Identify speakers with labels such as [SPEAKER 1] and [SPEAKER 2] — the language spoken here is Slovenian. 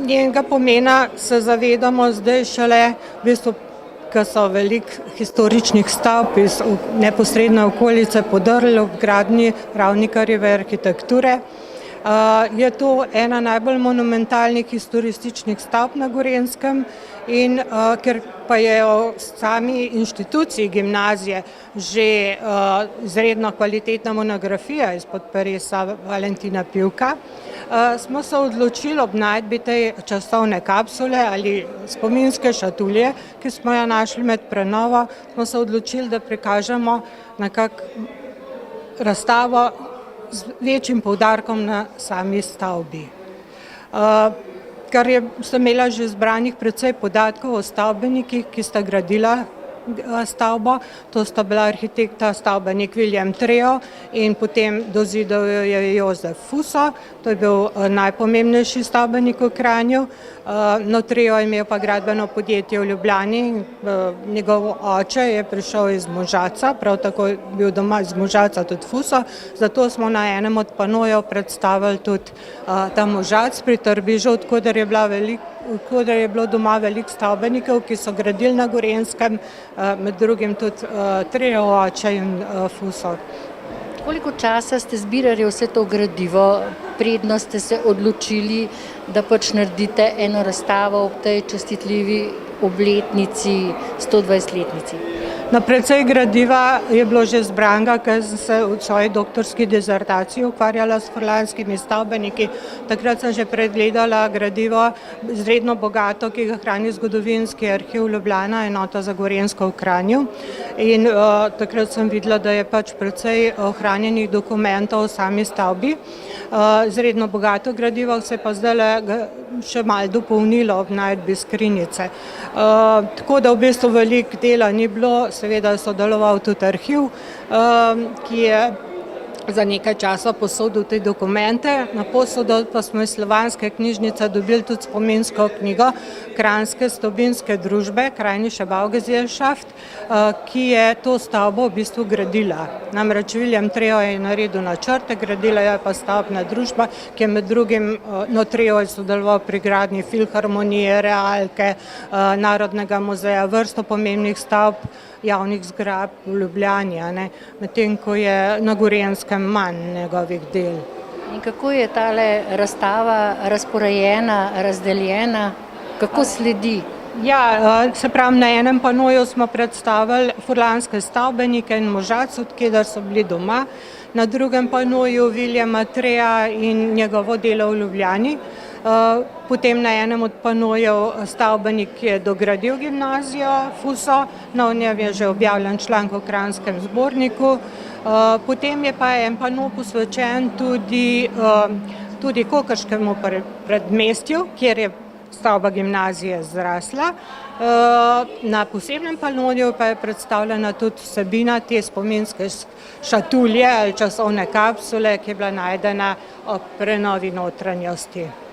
[SPEAKER 1] njenega pomena se zavedamo zdaj šele, v bistvu, ko so veliko historičnih stavb iz neposredne okolice podrli ob gradnji Ravnikarjeve arhitekture. Je to ena najbolj monumentalnih historističnih stavb na Gorenjskem in ker pa je o sami inštituciji gimnazije že izredno kvalitetna monografija izpod peresa Valentina Pivka, smo se odločili ob najdbi te časovne kapsule ali spominske šatulje, ki smo jo našli med prenovo, smo se odločili, da prikažemo nekako razstavo z večjim poudarkom na sami stavbi. Ker sem imela že zbranih precej podatkov o stavbenikih, ki sta gradila stavbo, to sta bila arhitekta stavbenik Viljem Treo in potem dozidal jo je Jozef Fuso, to je bil najpomembnejši stavbenik v Kranju. No, Treo je imel pa gradbeno podjetje v Ljubljani, njegov oče je prišel iz Možaca, prav tako je bil doma iz Možaca tudi Fuso, zato smo na enem od panojev predstavili tudi ta Možac pri Trbižu, odkoder je bilo doma veliko stavbenikov, ki so gradili na Gorenjskem, med drugim tudi Treo oče in Fuso.
[SPEAKER 2] Koliko časa ste zbirali vse to gradivo, predno ste se odločili, da pač naredite eno razstavo ob tej častitljivi obletnici, 120-letnici?
[SPEAKER 1] Na precej gradiva je bilo že zbranega, ker sem se v svoji doktorski dizertaciji ukvarjala s furlanskimi stavbeniki. Takrat sem že pregledala gradivo izredno bogato, ki ga hrani Zgodovinski arhiv Ljubljana, enota za Gorenjsko v Kranju. In takrat sem videla, da je pač precej ohranjenih dokumentov o sami stavbi. Izredno bogato gradivo se je pa zdaj še malo dopolnilo ob najdbi skrinjice. Tako da v bistvu veliko dela ni bilo, seveda je sodeloval tudi arhiv, ki je za nekaj časa posodil te dokumente. Na posodo pa smo iz Slovanske knjižnice dobili tudi spominsko knjigo Kranjske stavbinske družbe, Krajnische Baugesellschaft, ki je to stavbo v bistvu gradila. Namreč Viljem Treo je naredil načrte, gradila je pa stavbna družba, ki je med drugim, Treo je sodeloval pri gradnji Filharmonije, Realke, Narodnega muzeja, vrsto pomembnih stavb, javnih zgradb v Ljubljani, medtem ko je na Gorenjskem manj njegovih del.
[SPEAKER 2] In kako je tale razstava razporejena, razdeljena, kako sledi?
[SPEAKER 1] Ja, se pravi, na enem panoju smo predstavili furlanske stavbenike in Možac, od kjer so bili doma, na drugem panoju Viljema Trea in njegovo delo v Ljubljani. Potem na enem od panojev stavbenik, ki je dogradil gimnazijo, Fuso, na njem je že objavljen članek v Kranjskem zborniku. Potem je pa en pano posvečen tudi Kokrškemu predmestju, kjer je stavba gimnazije zrasla. Na posebnem panoju pa je predstavljena tudi vsebina te spominske šatulje ali časovne kapsule, ki je bila najdena ob prenovi notranjosti.